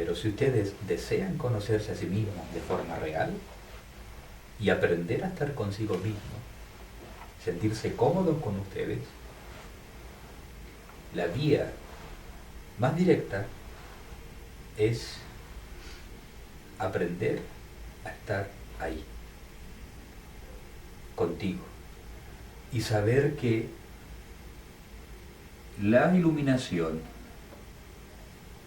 Pero si ustedes desean conocerse a sí mismos de forma real y aprender a estar consigo mismos, sentirse cómodos con ustedes, la vía más directa es aprender a estar ahí, contigo, y saber que la iluminación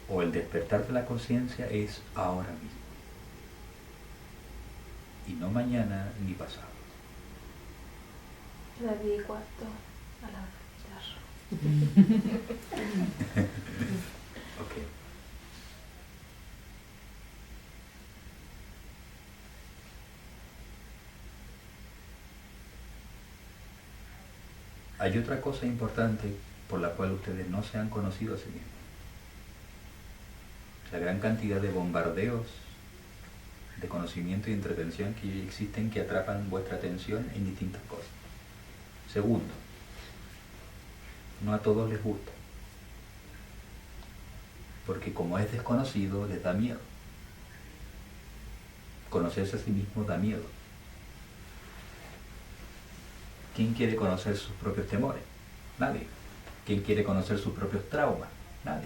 o el despertar de la conciencia es ahora mismo, y no mañana ni pasado. La di cuarto a la guitarra. Ok. Hay otra cosa importante por la cual ustedes no se han conocido a sí mismos. La gran cantidad de bombardeos de conocimiento y entretención que existen que atrapan vuestra atención en distintas cosas. Segundo, no a todos les gusta, porque como es desconocido les da miedo. Conocerse a sí mismo da miedo. ¿Quién quiere conocer sus propios temores? Nadie. ¿Quién quiere conocer sus propios traumas? Nadie.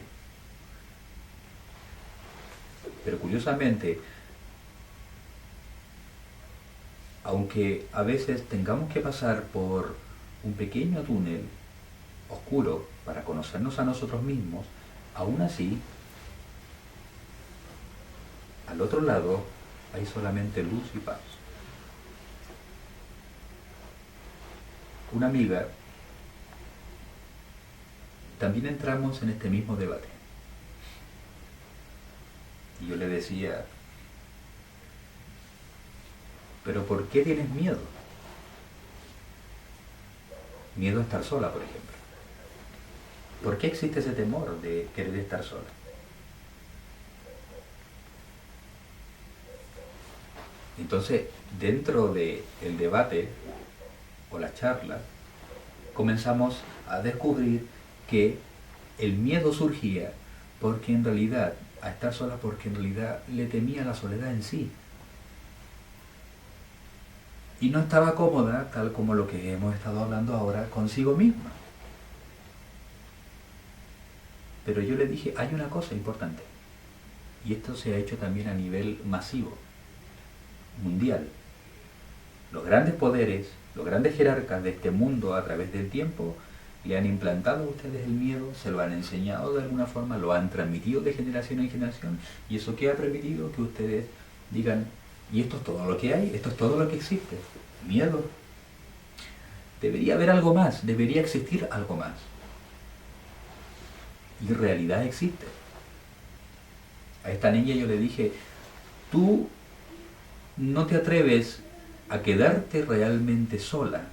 Pero curiosamente, aunque a veces tengamos que pasar por un pequeño túnel oscuro para conocernos a nosotros mismos, aún así, al otro lado hay solamente luz y paz. Una amiga, también entramos en este mismo debate. Y yo le decía, ¿pero por qué tienes miedo? Miedo a estar sola, por ejemplo. ¿Por qué existe ese temor de querer estar sola? Entonces, dentro del debate o la charla, comenzamos a descubrir que el miedo surgía porque en realidad, a estar sola porque en realidad le temía la soledad en sí. Y no estaba cómoda, tal como lo que hemos estado hablando ahora, consigo misma. Pero yo le dije, hay una cosa importante, y esto se ha hecho también a nivel masivo, mundial. Los grandes poderes, los grandes jerarcas de este mundo a través del tiempo le han implantado a ustedes el miedo, se lo han enseñado de alguna forma, lo han transmitido de generación en generación, y eso que ha permitido que ustedes digan, y esto es todo lo que hay, esto es todo lo que existe, miedo. Debería haber algo más, debería existir algo más. Y en realidad existe. A esta niña yo le dije, tú no te atreves a quedarte realmente sola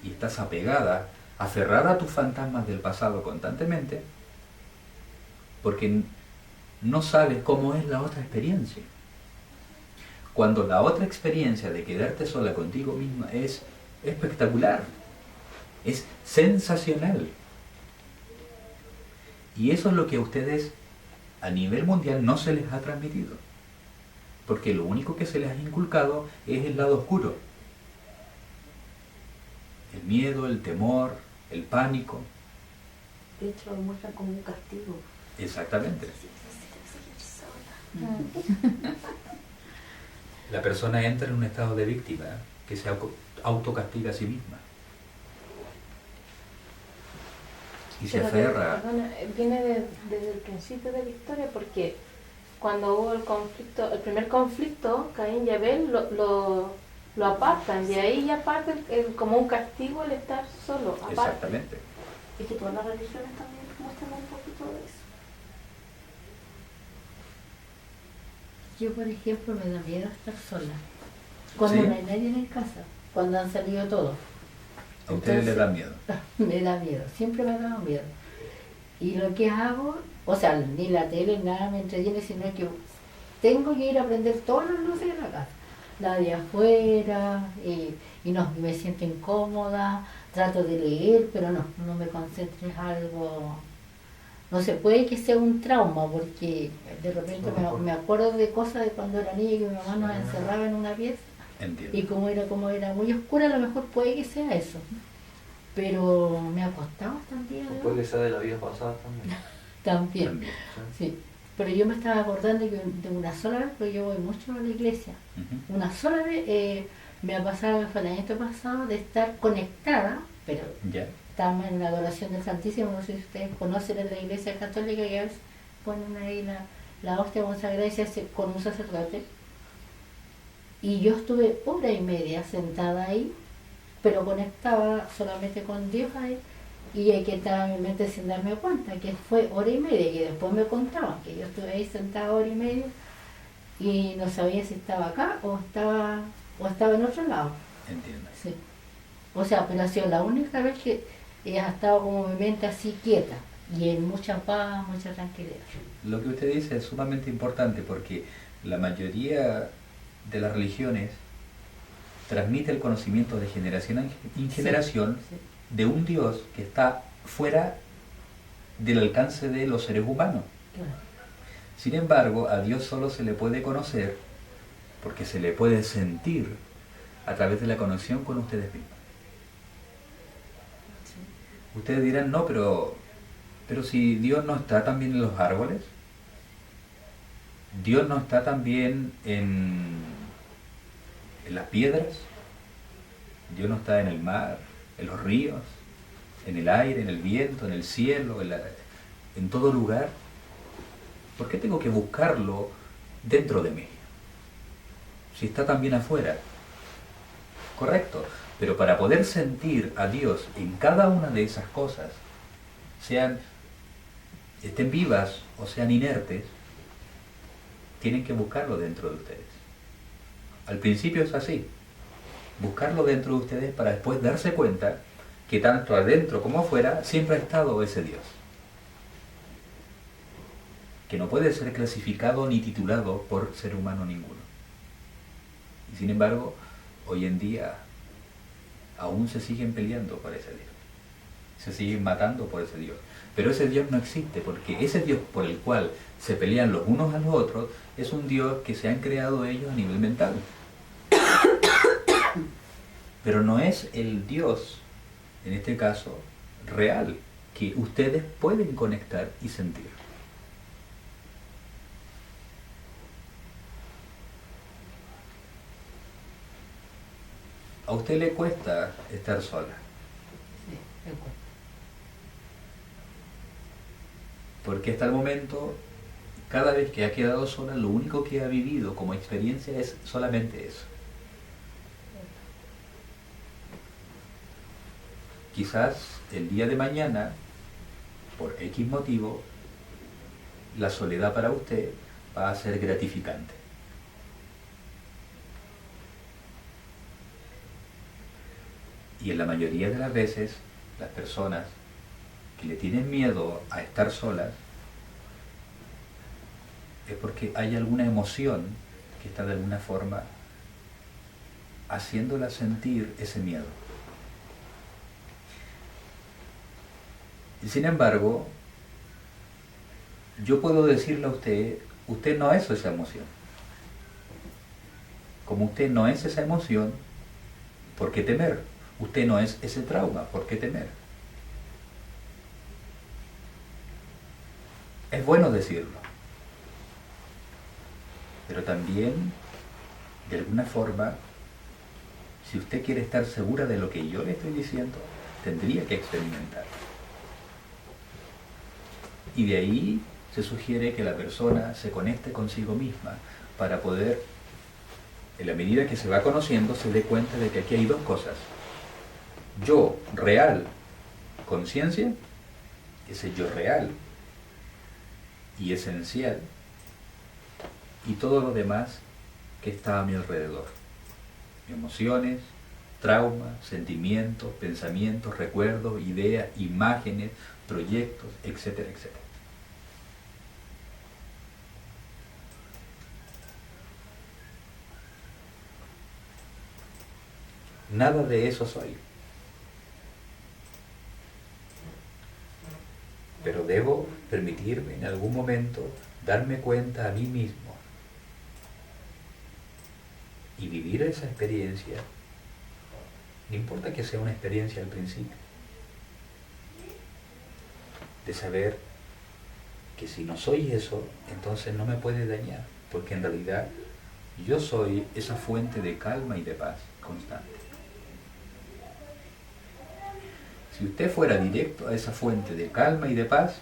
y estás apegada, aferrada a tus fantasmas del pasado constantemente porque no sabes cómo es la otra experiencia. Cuando la otra experiencia de quedarte sola contigo misma es espectacular, es sensacional. Y eso es lo que a ustedes a nivel mundial no se les ha transmitido. Porque lo único que se les ha inculcado es el lado oscuro. El miedo, el temor, el pánico. De hecho, lo muestran como un castigo. Exactamente. La persona entra en un estado de víctima que se autocastiga a sí misma. Y se aferra. Perdona, viene desde el principio de la historia, porque cuando hubo el conflicto, el primer conflicto, Caín y Abel lo apartan, y ahí ya parte como un castigo el estar solo, aparte. Exactamente. Y que todas las religiones también muestran un poquito de eso. Yo, por ejemplo, me da miedo estar sola. Cuando ¿Sí? no hay nadie en casa, cuando han salido todos. A ustedes les da miedo. Me da miedo, siempre me ha dado miedo. Y lo que hago, o sea, ni la tele, nada me entretiene, sino que tengo que ir a prender todas las luces de la casa. La de afuera, y no, me siento incómoda, trato de leer, pero no me concentro en algo no se puede que sea un trauma, porque de repente me acuerdo de cosas de cuando era niña que mi mamá nos encerraba en una pieza Entiendo. y como era muy oscura, a lo mejor puede que sea eso. Pero me ha costado hasta el día de Puede hoy. que sea de la vida pasada también. También, También. sí. Pero yo me estaba acordando que de una sola vez, porque yo voy mucho a la iglesia, Ujú. una sola vez me ha pasado, fue el año pasado, de estar conectada, pero Ya. estábamos en la adoración del Santísimo, no sé si ustedes conocen en la iglesia católica que a veces ponen ahí la hostia consagrada y se hace con un sacerdote. Y yo estuve hora y media sentada ahí, pero conectada solamente con Dios ahí, y que estaba en mi mente sin darme cuenta, que fue hora y media, que después me contaban que yo estuve ahí sentada hora y media y no sabía si estaba acá o estaba en otro lado. Entiendo. Sí. O sea, pero ha sido la única vez que ha estado como mi mente así quieta y en mucha paz, mucha tranquilidad. Lo que usted dice es sumamente importante porque la mayoría de las religiones transmite el conocimiento de generación en generación Sí, de un Dios que está fuera del alcance de los seres humanos. claro. Sin embargo, a Dios solo se le puede conocer porque se le puede sentir a través de la conexión con ustedes mismos. Sí. Ustedes dirán, no, pero si Dios no está también en los árboles, Dios no está también en las piedras, Dios no está en el mar, en los ríos, en el aire, en el viento, en el cielo, en todo lugar. ¿Por qué tengo que buscarlo dentro de mí? Si está también afuera. Correcto. Pero para poder sentir a Dios en cada una de esas cosas, estén vivas o sean inertes, tienen que buscarlo dentro de ustedes. Al principio es así. Buscarlo dentro de ustedes para después darse cuenta que tanto adentro como afuera siempre ha estado ese Dios. Que no puede ser clasificado ni titulado por ser humano ninguno. Y sin embargo, hoy en día aún se siguen peleando por ese Dios. Se siguen matando por ese Dios. Pero ese Dios no existe, porque ese Dios por el cual se pelean los unos a los otros es un Dios que se han creado ellos a nivel mental. Pero no es el Dios, en este caso, real, que ustedes pueden conectar y sentir. A usted le cuesta estar sola, Sí, de acuerdo. porque hasta el momento, cada vez que ha quedado sola, lo único que ha vivido como experiencia es solamente eso. Quizás el día de mañana, por X motivo, la soledad para usted va a ser gratificante. Y en la mayoría de las veces, las personas que le tienen miedo a estar solas es porque hay alguna emoción que está de alguna forma haciéndola sentir ese miedo. Y sin embargo, yo puedo decirle a usted, usted no es esa emoción. Como usted no es esa emoción, ¿por qué temer? Usted no es ese trauma, ¿por qué temer? Es bueno decirlo, pero también, de alguna forma, si usted quiere estar segura de lo que yo le estoy diciendo, tendría que experimentarlo. Y de ahí se sugiere que la persona se conecte consigo misma para poder, en la medida que se va conociendo, se dé cuenta de que aquí hay dos cosas. Yo real, conciencia, ese yo real y esencial, y todo lo demás que está a mi alrededor. Emociones, traumas, sentimientos, pensamientos, recuerdos, ideas, imágenes, proyectos, etcétera, etcétera. Nada de eso soy. pero debo permitirme en algún momento darme cuenta a mí mismo y vivir esa experiencia. No importa que sea una experiencia al principio, de saber que si no soy eso, entonces no me puede dañar, porque en realidad yo soy esa fuente de calma y de paz constante. Si usted fuera directo a esa fuente de calma y de paz,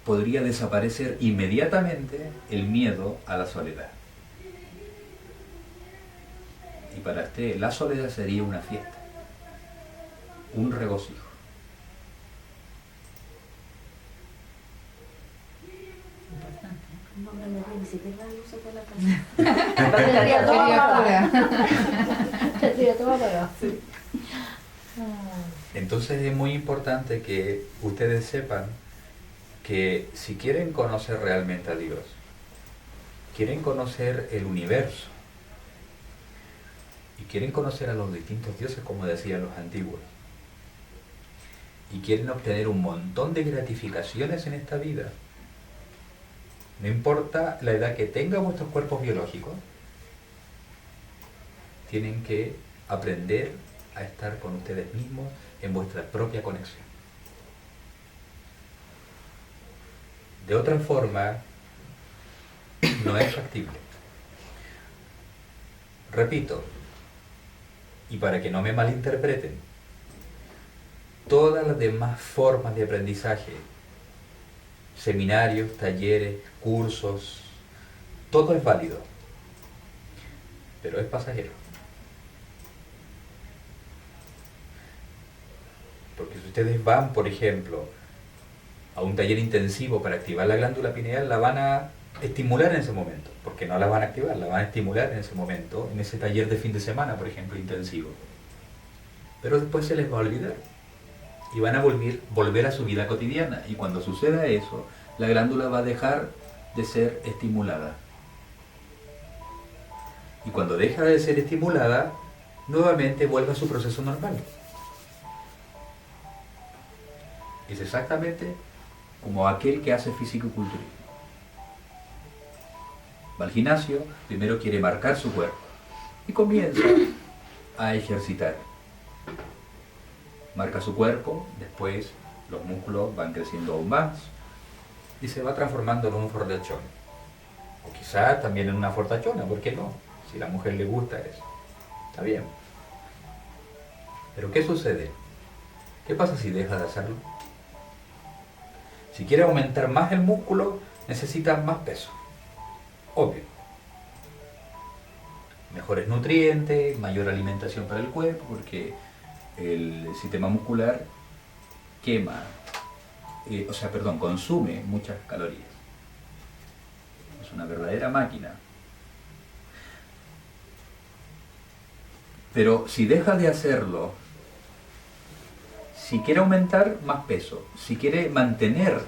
podría desaparecer inmediatamente el miedo a la soledad. Y para usted la soledad sería una fiesta, un regocijo. No me metí ni siquiera la luz de la casa. Estaría todo Sería apagado. Estaría todo apagado. Sí. Entonces es muy importante que ustedes sepan que si quieren conocer realmente a Dios, quieren conocer el universo y quieren conocer a los distintos dioses, como decían los antiguos, y quieren obtener un montón de gratificaciones en esta vida, no importa la edad que tengan vuestros cuerpos biológicos, tienen que aprender a estar con ustedes mismos en vuestra propia conexión. De otra forma, no es factible. Repito, y para que no me malinterpreten, todas las demás formas de aprendizaje, seminarios, talleres, cursos, todo es válido, pero es pasajero. Porque si ustedes van, por ejemplo, a un taller intensivo para activar la glándula pineal, la van a estimular en ese momento, porque no la van a activar, la van a estimular en ese momento, en ese taller de fin de semana, por ejemplo, intensivo. Pero después se les va a olvidar y van a volver a su vida cotidiana, y cuando suceda eso, la glándula va a dejar de ser estimulada. Y cuando deja de ser estimulada, nuevamente vuelve a su proceso normal. Es exactamente como aquel que hace fisicoculturismo. Va al gimnasio, primero quiere marcar su cuerpo y comienza a ejercitar. Marca su cuerpo, después los músculos van creciendo aún más y se va transformando en un fortachón. O quizás también en una fortachona, ¿por qué no? Si a la mujer le gusta eso, está bien. Pero ¿qué sucede? ¿Qué pasa si deja de hacerlo? Si quiere aumentar más el músculo, necesita más peso. Obvio. Mejores nutrientes, mayor alimentación para el cuerpo, porque el sistema muscular consume muchas calorías. Es una verdadera máquina. Pero si deja de hacerlo, si quiere aumentar más peso, si quiere mantener,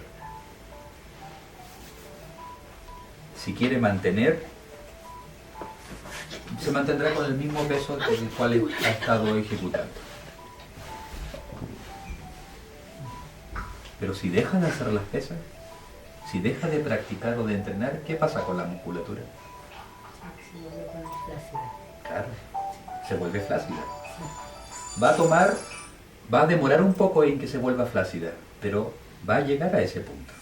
se mantendrá con el mismo peso con el cual ha estado ejecutando. Pero si deja de hacer las pesas, si deja de practicar o de entrenar, ¿qué pasa con la musculatura? Se vuelve flácida. Claro, se vuelve flácida. Va a demorar un poco en que se vuelva flácida, pero va a llegar a ese punto.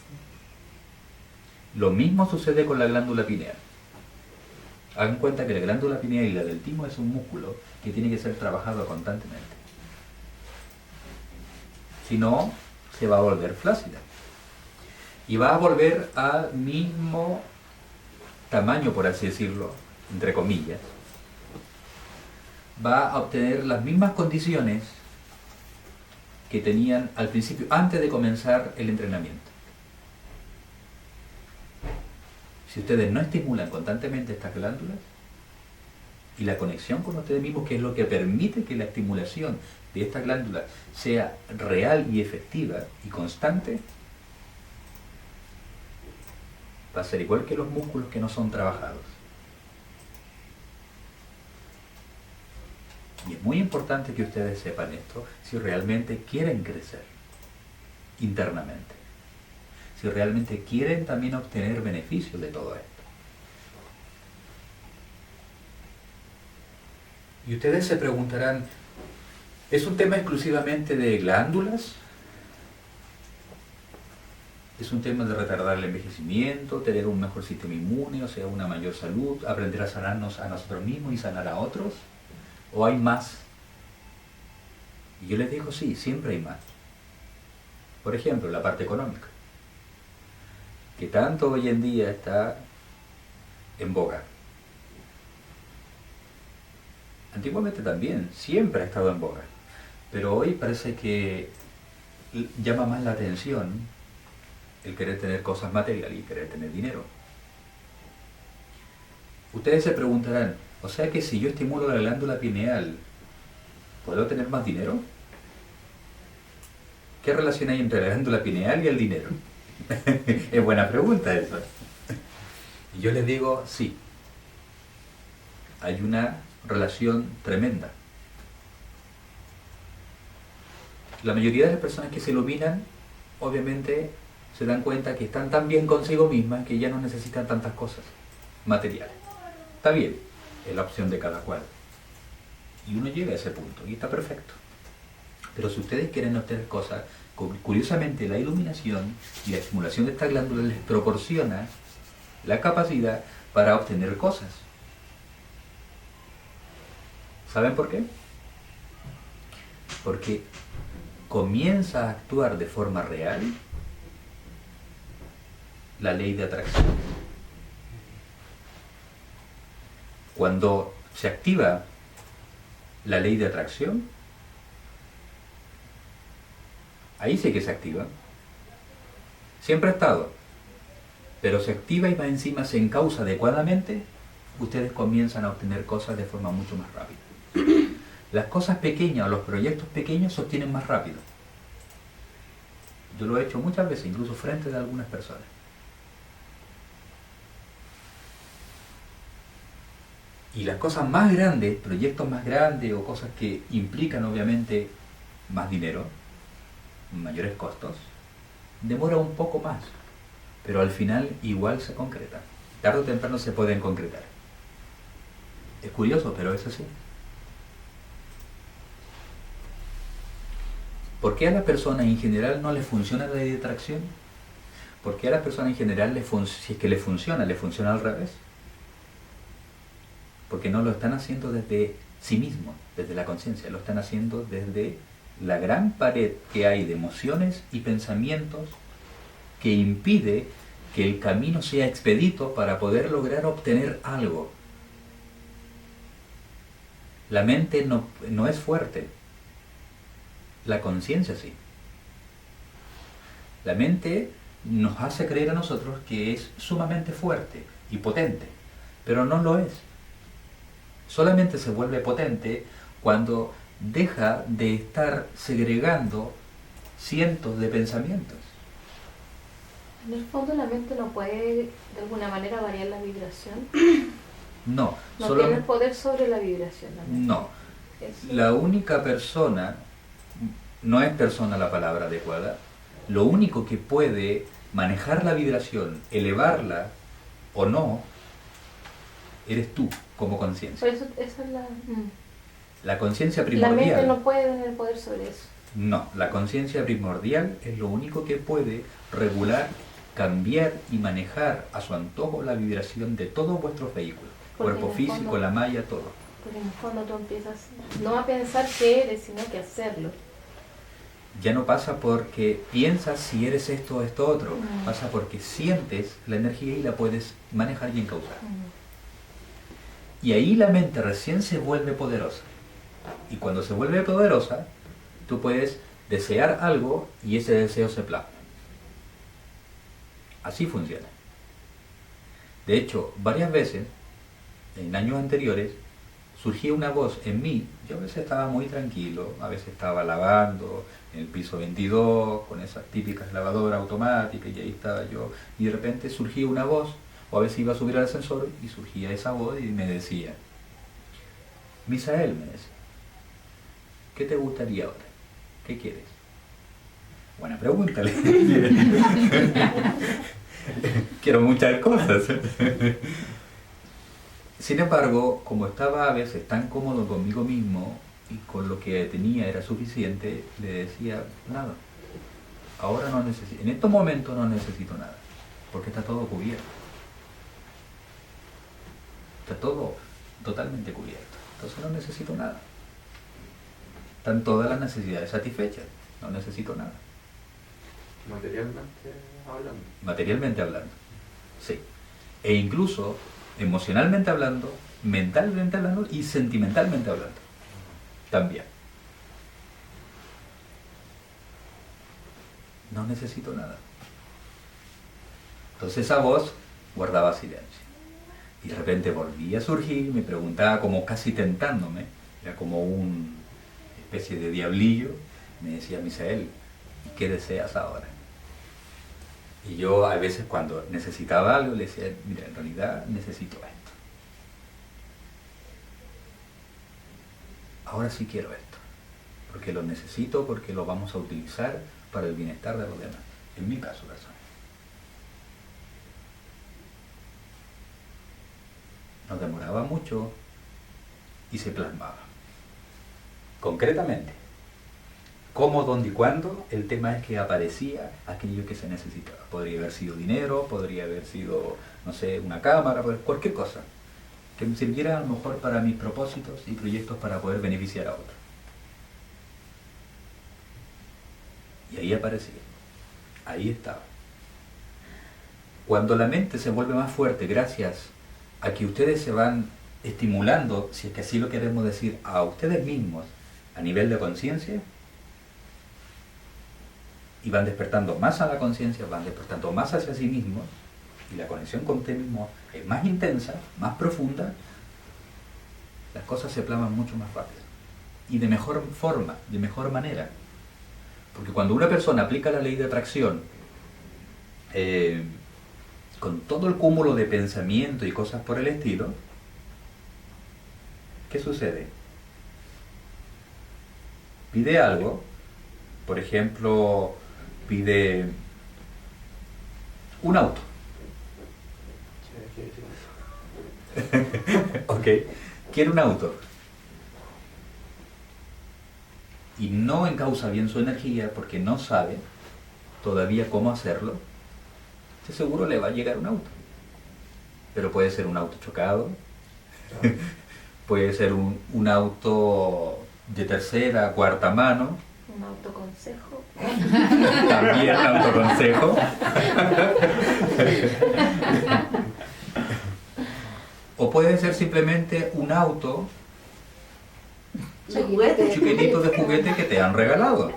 Lo mismo sucede con la glándula pineal. Hagan cuenta que la glándula pineal y la del timo es un músculo que tiene que ser trabajado constantemente. Si no, se va a volver flácida. Y va a volver al mismo tamaño, por así decirlo, entre comillas. Va a obtener las mismas condiciones que tenían al principio, antes de comenzar el entrenamiento. Si ustedes no estimulan constantemente estas glándulas y la conexión con ustedes mismos, que es lo que permite que la estimulación de estas glándulas sea real y efectiva y constante, va a ser igual que los músculos que no son trabajados. Y es muy importante que ustedes sepan esto si realmente quieren crecer. internamente. Si realmente quieren también obtener beneficios de todo esto. Y ustedes se preguntarán, ¿es un tema exclusivamente de glándulas? ¿Es un tema de retardar el envejecimiento, tener un mejor sistema inmune, o sea, una mayor salud, aprender a sanarnos a nosotros mismos y sanar a otros? ¿O hay más? Y yo les digo, sí, siempre hay más. Por ejemplo, la parte económica, que tanto hoy en día está en boga. Antiguamente también, siempre ha estado en boga, pero hoy parece que llama más la atención el querer tener cosas materiales y querer tener dinero. Ustedes se preguntarán, o sea que si yo estimulo la glándula pineal, ¿puedo tener más dinero? ¿Qué relación hay entre la glándula pineal y el dinero? Es buena pregunta eso. Y yo les digo, sí, hay una relación tremenda. La mayoría de las personas que se iluminan, obviamente, se dan cuenta que están tan bien consigo mismas que ya no necesitan tantas cosas materiales. Está bien, es la opción de cada cual. Y uno llega a ese punto y está perfecto. Pero si ustedes quieren obtener cosas, curiosamente la iluminación y la estimulación de esta glándula les proporciona la capacidad para obtener cosas. ¿Saben por qué? Porque comienza a actuar de forma real la ley de atracción. Cuando se activa la ley de atracción, ahí sí que se activa. Siempre ha estado, pero se activa y más encima se encausa adecuadamente, ustedes comienzan a obtener cosas de forma mucho más rápida. Las cosas pequeñas o los proyectos pequeños se obtienen más rápido. Yo lo he hecho muchas veces, incluso frente de algunas personas. Y las cosas más grandes, proyectos más grandes o cosas que implican obviamente más dinero, mayores costos, demora un poco más, pero al final igual se concretan. Tarde o temprano se pueden concretar. Es curioso, pero es así. ¿Por qué a las personas en general no les funciona la ley de atracción? ¿Por qué a las personas en general, si es que les funciona al revés? Porque no lo están haciendo desde sí mismos, desde la conciencia, lo están haciendo desde la gran pared que hay de emociones y pensamientos que impide que el camino sea expedito para poder lograr obtener algo. La mente no es fuerte, la conciencia sí. La mente nos hace creer a nosotros que es sumamente fuerte y potente, pero no lo es. Solamente se vuelve potente cuando deja de estar segregando cientos de pensamientos. En el fondo la mente no puede de alguna manera variar la vibración. No, No tiene el poder sobre la vibración. No. Eso. La única persona, no es persona la palabra adecuada, lo único que puede manejar la vibración, elevarla o no, eres tú como conciencia. Por eso esa es la... La conciencia La primordial. mente no puede tener poder sobre eso. No, la conciencia primordial es lo único que puede regular, cambiar y manejar a su antojo la vibración de todos vuestros vehículos. Porque Cuerpo en el físico, fondo- la malla, todo. Porque en el fondo tú empiezas no a pensar qué eres, sino que a hacerlo. Ya no pasa porque piensas si eres esto o esto otro, pasa porque sientes la energía y la puedes manejar y encauzar. Y ahí la mente recién se vuelve poderosa. Y cuando se vuelve poderosa, tú puedes desear algo y ese deseo se plasma. Así funciona. De hecho, varias veces, en años anteriores, surgía una voz en mí. Yo a veces estaba muy tranquilo, a veces estaba lavando en el piso 22, con esas típicas lavadoras automáticas, y ahí estaba yo, y de repente surgía una voz, o a veces iba a subir al ascensor, y surgía esa voz y me decía, Misael, me decía, ¿qué te gustaría ahora? ¿Qué quieres? Buena pregunta. Le dije. Quiero muchas cosas. Sin embargo, como estaba a veces tan cómodo conmigo mismo y con lo que tenía era suficiente, le decía, nada, ahora no necesito, en estos momentos no necesito nada, porque está todo cubierto. Está todo totalmente cubierto. Entonces no necesito nada. Están todas las necesidades satisfechas. No necesito nada. Materialmente hablando. Materialmente hablando. Sí. E incluso emocionalmente hablando, mentalmente hablando y sentimentalmente hablando. También. No necesito nada. Entonces esa voz guardaba silencio. Y de repente volvía a surgir, me preguntaba como casi tentándome, era como una especie de diablillo, me decía, Misael, ¿y qué deseas ahora? Y yo a veces cuando necesitaba algo le decía, mira, en realidad necesito esto. Ahora sí quiero esto, porque lo necesito, porque lo vamos a utilizar para el bienestar de los demás, en mi caso personal. No demoraba mucho y se plasmaba. Concretamente, cómo, dónde y cuándo, el tema es que aparecía aquello que se necesitaba. Podría haber sido dinero, podría haber sido, no sé, una cámara, cualquier cosa que me sirviera a lo mejor para mis propósitos y proyectos para poder beneficiar a otros. Y ahí aparecía, ahí estaba. Cuando la mente se vuelve más fuerte gracias a que ustedes se van estimulando, si es que así lo queremos decir, a ustedes mismos a nivel de conciencia, y van despertando más a la conciencia, van despertando más hacia sí mismos, y la conexión con usted mismo es más intensa, más profunda, las cosas se plasman mucho más rápido. Y de mejor forma, de mejor manera. Porque cuando una persona aplica la ley de atracción, con todo el cúmulo de pensamiento y cosas por el estilo, ¿qué sucede? Pide algo, por ejemplo, pide un auto. Ok, quiere un auto. Y no encausa bien su energía porque no sabe todavía cómo hacerlo. Seguro le va a llegar un auto, pero puede ser un auto chocado, puede ser un auto de tercera, cuarta mano, Un autoconsejo. también un autoconsejo, o puede ser simplemente un auto chiquitito de juguete que te han regalado.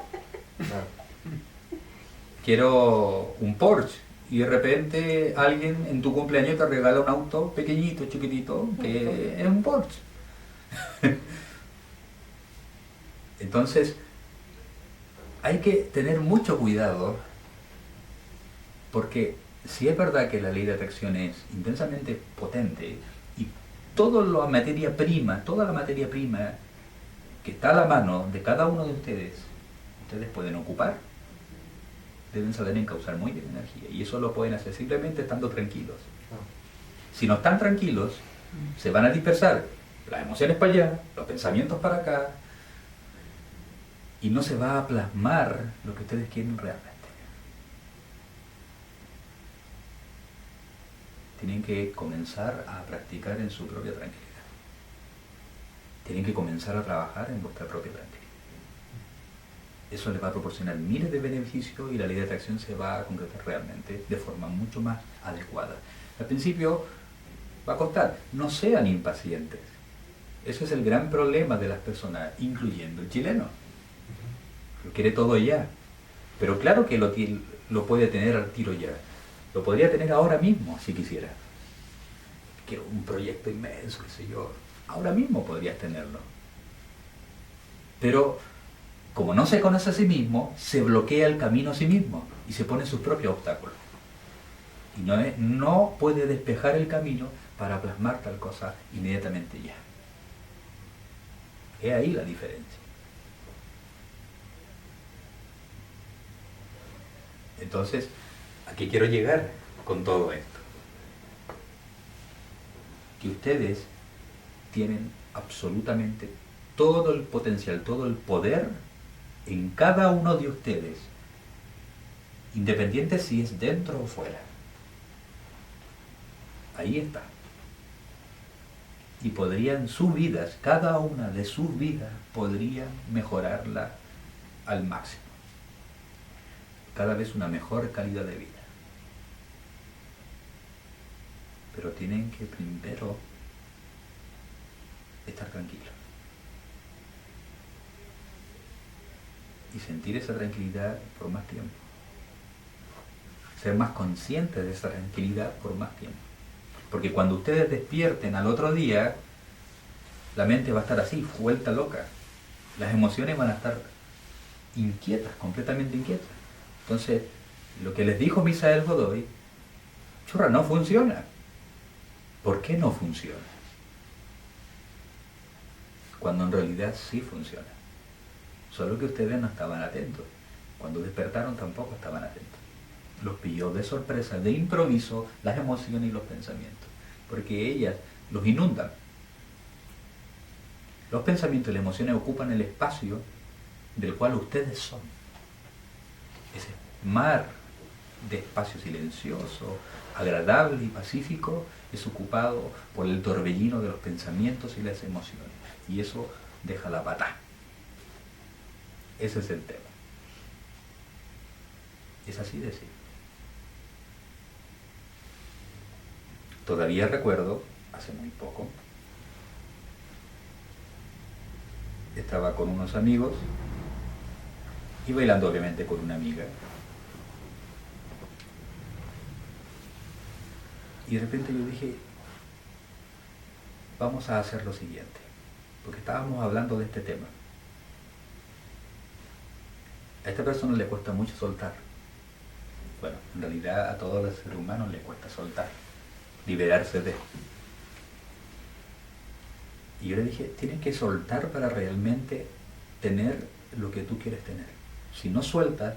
Quiero un Porsche. Y de repente alguien en tu cumpleaños te regala un auto pequeñito, chiquitito, que es un Porsche. Entonces, hay que tener mucho cuidado, porque si es verdad que la ley de atracción es intensamente potente, y toda la materia prima que está a la mano de cada uno de ustedes pueden ocupar, deben saber encauzar muy bien energía, y eso lo pueden hacer simplemente estando tranquilos. Si no están tranquilos, se van a dispersar las emociones para allá, los pensamientos para acá, y no se va a plasmar lo que ustedes quieren realmente. Tienen que comenzar a practicar en su propia tranquilidad. Tienen que comenzar a trabajar en vuestra propia tranquilidad. Eso les va a proporcionar miles de beneficios y la ley de atracción se va a concretar realmente de forma mucho más adecuada. Al principio va a costar, no sean impacientes. Eso es el gran problema de las personas, incluyendo el chileno. Lo quiere todo ya. Pero claro que lo puede tener al tiro ya. Lo podría tener ahora mismo, si quisiera. Quiero un proyecto inmenso, qué sé yo. Ahora mismo podrías tenerlo. Pero como no se conoce a sí mismo, se bloquea el camino a sí mismo y se pone sus propios obstáculos. Y no puede despejar el camino para plasmar tal cosa inmediatamente ya. Es ahí la diferencia. Entonces, ¿a qué quiero llegar con todo esto? Que ustedes tienen absolutamente todo el potencial, todo el poder en cada uno de ustedes, independiente si es dentro o fuera. Ahí está. Y podrían sus vidas, cada una de sus vidas, podrían mejorarla al máximo. Cada vez una mejor calidad de vida. Pero tienen que primero estar tranquilos. Y sentir esa tranquilidad por más tiempo. Ser más conscientes de esa tranquilidad por más tiempo. Porque cuando ustedes despierten al otro día, la mente va a estar así, vuelta loca. Las emociones van a estar inquietas, completamente inquietas. Entonces, lo que les dijo Misael Godoy, churra, no funciona. ¿Por qué no funciona? Cuando en realidad sí funciona. Solo que ustedes no estaban atentos. Cuando despertaron tampoco estaban atentos. Los pilló de sorpresa, de improviso, las emociones y los pensamientos. Porque ellas los inundan. Los pensamientos y las emociones ocupan el espacio del cual ustedes son. Ese mar de espacio silencioso, agradable y pacífico es ocupado por el torbellino de los pensamientos y las emociones. Y eso deja la pata. Ese es el tema. Es así de simple. Todavía recuerdo, hace muy poco, estaba con unos amigos y bailando obviamente con una amiga. Y de repente yo dije, vamos a hacer lo siguiente, porque estábamos hablando de este tema. A esta persona le cuesta mucho soltar. Bueno, en realidad a todos los seres humanos le cuesta soltar, liberarse de. Y yo le dije, tienes que soltar para realmente tener lo que tú quieres tener. Si no sueltas,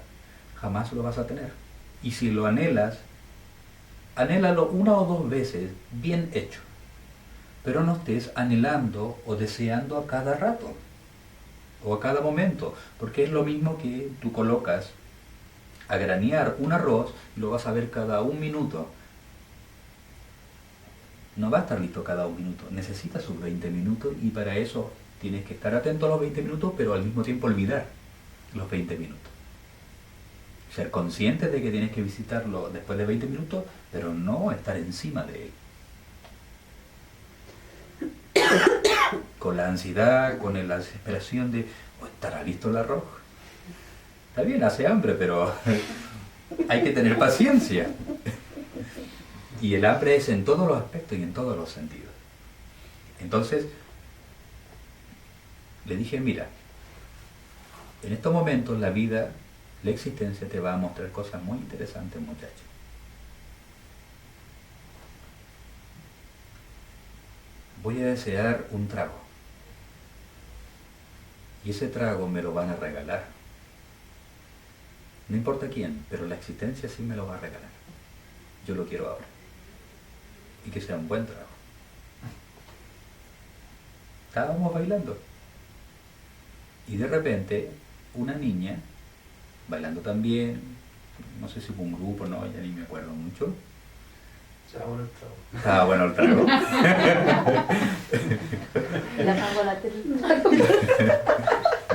jamás lo vas a tener. Y si lo anhelas, anhélalo una o dos veces, bien hecho. Pero no estés anhelando o deseando a cada rato o a cada momento, porque es lo mismo que tú colocas a granear un arroz y lo vas a ver cada un minuto. No va a estar listo cada un minuto, necesita sus 20 minutos y para eso tienes que estar atento a los 20 minutos, pero al mismo tiempo olvidar los 20 minutos. Ser consciente de que tienes que visitarlo después de 20 minutos, pero no estar encima de él. Con la ansiedad, con la desesperación de, oh, ¿estará listo el arroz? Está bien, hace hambre, pero hay que tener paciencia. Y el hambre es en todos los aspectos y en todos los sentidos. Entonces, le dije, mira, en estos momentos la vida, la existencia te va a mostrar cosas muy interesantes, muchachos. Voy a desear un trago. Y ese trago me lo van a regalar. No importa quién, pero la existencia sí me lo va a regalar. Yo lo quiero ahora. Y que sea un buen trago. Estábamos bailando. Y de repente, una niña, bailando también, no sé si fue un grupo, no, ya ni me acuerdo mucho. Estaba bueno el trago. Estaba bueno el trago. Le apago la tele.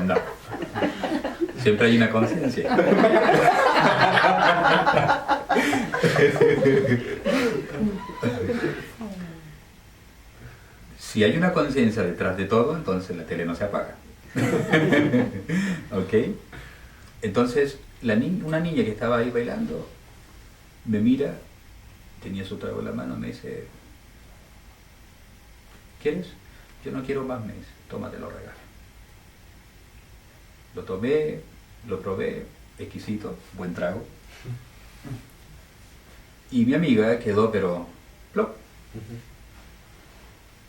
No. Siempre hay una conciencia. Si hay una conciencia detrás de todo, entonces la tele no se apaga. ¿Ok? Entonces, una niña que estaba ahí bailando, me mira, tenía su trago en la mano, me dice, ¿quieres? Yo no quiero más, me dice, tómatelo, regalo. Lo tomé, lo probé, exquisito, buen trago. Y mi amiga quedó, pero, plop.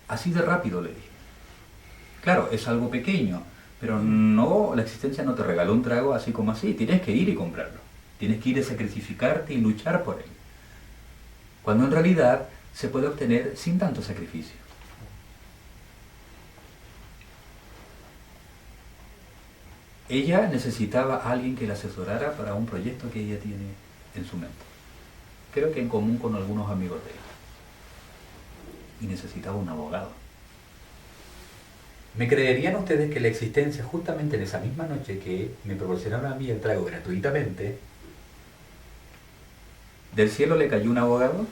Así de rápido, le dije. Claro, es algo pequeño, pero no, la existencia no te regaló un trago así como así, tienes que ir y comprarlo. Tienes que ir a sacrificarte y luchar por él. Cuando en realidad se puede obtener sin tanto sacrificio. Ella necesitaba a alguien que la asesorara para un proyecto que ella tiene en su mente. Creo que en común con algunos amigos de ella. Y necesitaba un abogado. ¿Me creerían ustedes que la existencia, justamente en esa misma noche que me proporcionaron a mí el trago gratuitamente, del cielo le cayó un abogado?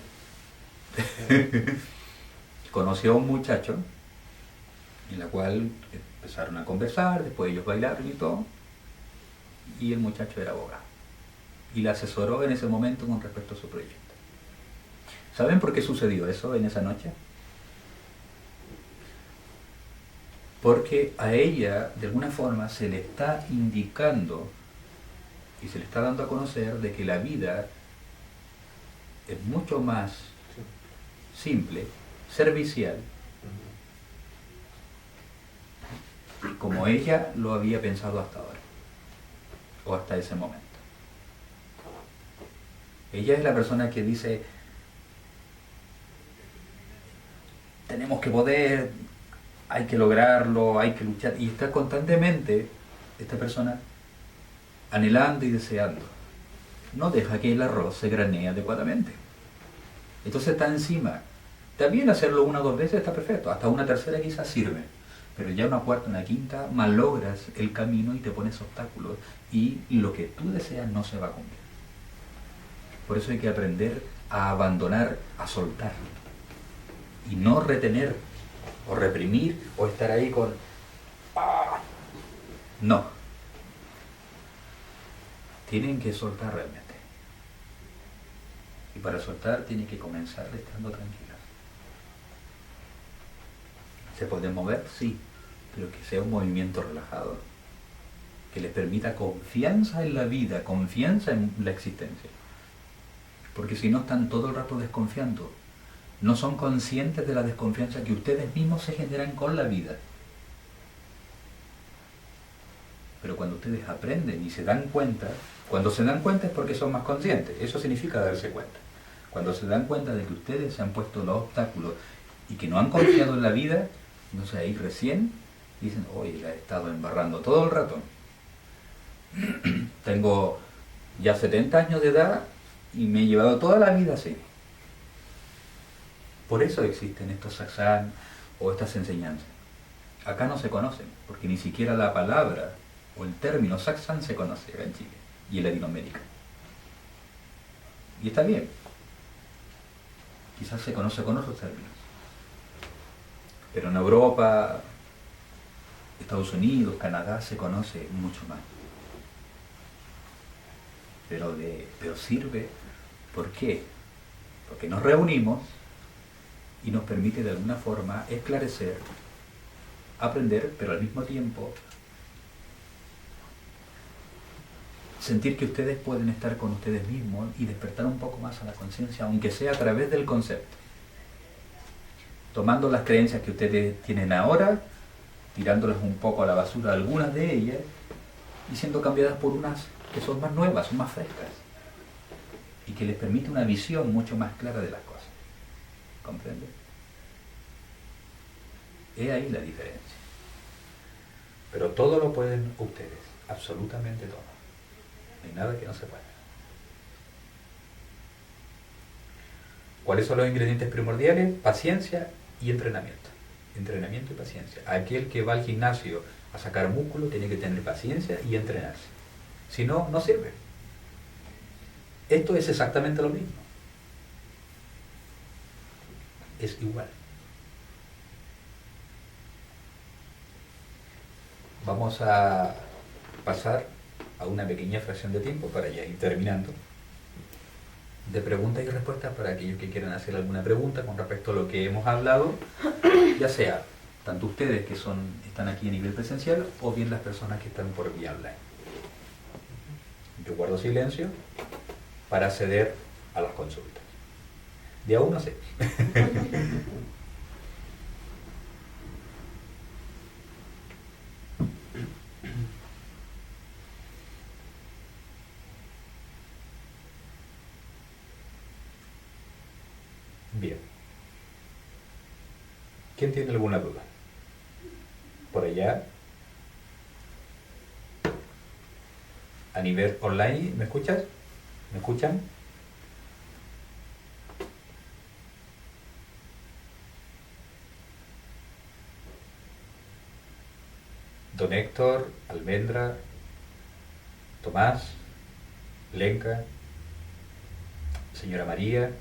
Conoció a un muchacho, en la cual empezaron a conversar, después ellos bailaron y todo, y el muchacho era abogado. Y la asesoró en ese momento con respecto a su proyecto. ¿Saben por qué sucedió eso en esa noche? Porque a ella, de alguna forma, se le está indicando y se le está dando a conocer de que la vida es mucho más simple, servicial, como ella lo había pensado hasta ahora, o hasta ese momento. Ella es la persona que dice, tenemos que poder, hay que lograrlo, hay que luchar, y está constantemente esta persona anhelando y deseando. No deja que el arroz se granee adecuadamente. Entonces está encima. También hacerlo una o dos veces está perfecto, hasta una tercera quizás sirve, pero ya una cuarta, una quinta, malogras el camino y te pones obstáculos y lo que tú deseas no se va a cumplir. Por eso hay que aprender a abandonar, a soltar y no retener o reprimir o estar ahí con ¡ah! No, tienen que soltar realmente, y para soltar tienen que comenzar estando tranquilos. ¿Se pueden mover? Sí, pero que sea un movimiento relajado, que les permita confianza en la vida, confianza en la existencia. Porque si no, están todo el rato desconfiando. No son conscientes de la desconfianza que ustedes mismos se generan con la vida. Pero cuando ustedes aprenden y se dan cuenta, cuando se dan cuenta es porque son más conscientes. Eso significa darse cuenta. Cuando se dan cuenta de que ustedes se han puesto los obstáculos y que no han confiado en la vida, no sé, ahí recién dicen, oye, la he estado embarrando todo el rato. Tengo ya 70 años de edad y me he llevado toda la vida así. Por eso existen estos satsang o estas enseñanzas. Acá no se conocen, porque ni siquiera la palabra o el término satsang se conoce acá en Chile y en Latinoamérica. Y está bien. Quizás se conoce con otros términos. Pero en Europa, Estados Unidos, Canadá se conoce mucho más. Pero sirve, ¿por qué? Porque nos reunimos y nos permite de alguna forma esclarecer, aprender, pero al mismo tiempo sentir que ustedes pueden estar con ustedes mismos y despertar un poco más a la conciencia, aunque sea a través del concepto. Tomando las creencias que ustedes tienen ahora, tirándolas un poco a la basura algunas de ellas y siendo cambiadas por unas que son más nuevas, son más frescas y que les permite una visión mucho más clara de las cosas. ¿Comprende? Es ahí la diferencia. Pero todo lo pueden ustedes, absolutamente todo. No hay nada que no se pueda. ¿Cuáles son los ingredientes primordiales? Paciencia y entrenamiento. Entrenamiento y paciencia. Aquel que va al gimnasio a sacar músculo tiene que tener paciencia y entrenarse. Si no, no sirve. Esto es exactamente lo mismo. Es igual. Vamos a pasar a una pequeña fracción de tiempo para ya ir terminando, de preguntas y respuestas para aquellos que quieran hacer alguna pregunta con respecto a lo que hemos hablado, ya sea tanto ustedes que están aquí a nivel presencial o bien las personas que están por vía online. Yo guardo silencio para acceder a las consultas. De aún no sé. Bien. ¿Quién tiene alguna duda? Por allá. A nivel online, ¿me escuchas? ¿Me escuchan? Don Héctor, Almendra, Tomás, Lenca, señora María.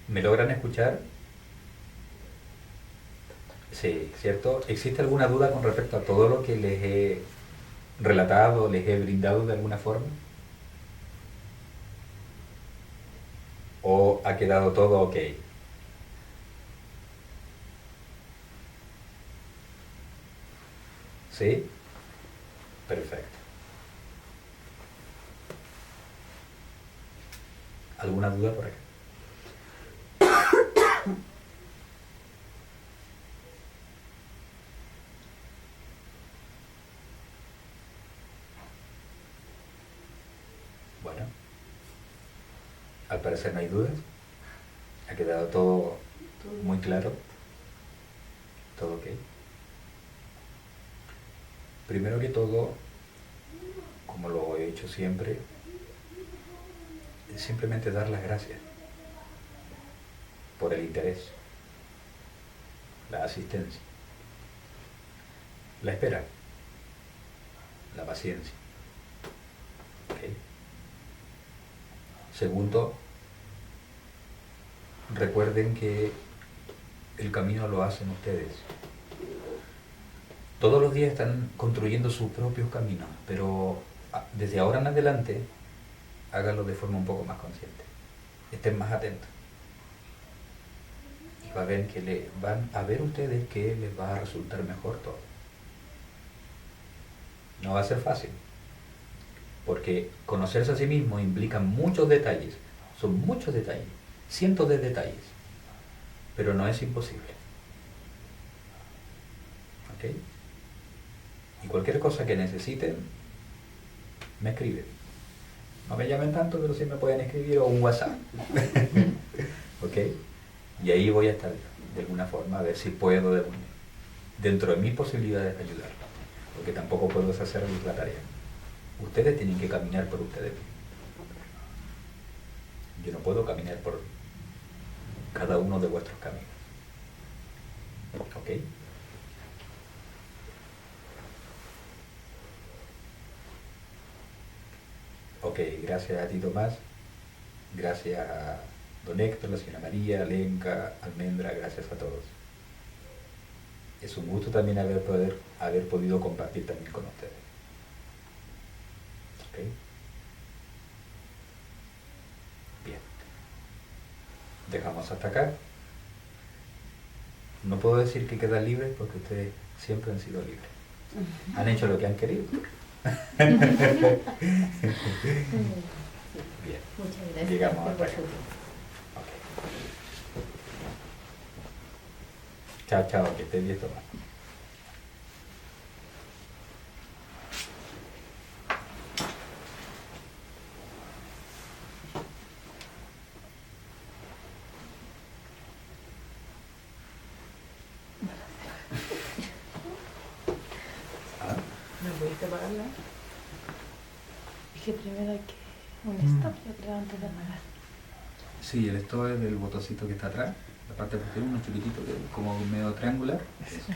¿Me logran escuchar? Sí, ¿cierto? ¿Existe alguna duda con respecto a todo lo que les he relatado, les he brindado de alguna forma? ¿O ha quedado todo ok? ¿Sí? Perfecto. ¿Alguna duda por acá? Bueno, al parecer no hay dudas. Ha quedado todo muy claro. Todo ok. Primero que todo, como lo he hecho siempre, es simplemente dar las gracias por el interés, la asistencia, la espera, la paciencia. ¿Okay? Segundo, recuerden que el camino lo hacen ustedes. Todos los días están construyendo sus propios caminos, pero desde ahora en adelante háganlo de forma un poco más consciente. Estén más atentos. Y van a ver ustedes que les va a resultar mejor todo. No va a ser fácil, porque conocerse a sí mismo implica muchos detalles. Son muchos detalles, cientos de detalles, pero no es imposible. ¿Ok? Y cualquier cosa que necesiten, me escriben. No me llamen tanto, pero sí me pueden escribir o un WhatsApp. ¿Ok? Y ahí voy a estar de alguna forma, a ver si puedo, dentro de mis posibilidades, ayudar. Porque tampoco puedo hacer la tarea. Ustedes tienen que caminar por ustedes mismos. Yo no puedo caminar por cada uno de vuestros caminos. ¿Ok? Ok, gracias a ti, Tomás. Gracias a Don Héctor, la señora María, Lenca, Almendra, gracias a todos. Es un gusto también haber podido compartir también con ustedes. ¿Ok? Bien. Dejamos hasta acá. No puedo decir que quedan libres porque ustedes siempre han sido libres. Han hecho lo que han querido. Bien. Muchas gracias. Llegamos hasta por acá. su tiempo. Ok. Chao, chao, que estés bien, Tomás. Ah, ¿No pudiste apagarla? Es que primero hay que un stop, yo creo, antes de apagar. sí, el stop es del botoncito que está atrás, la parte posterior, uno chiquitito que es como medio triangular. Eso.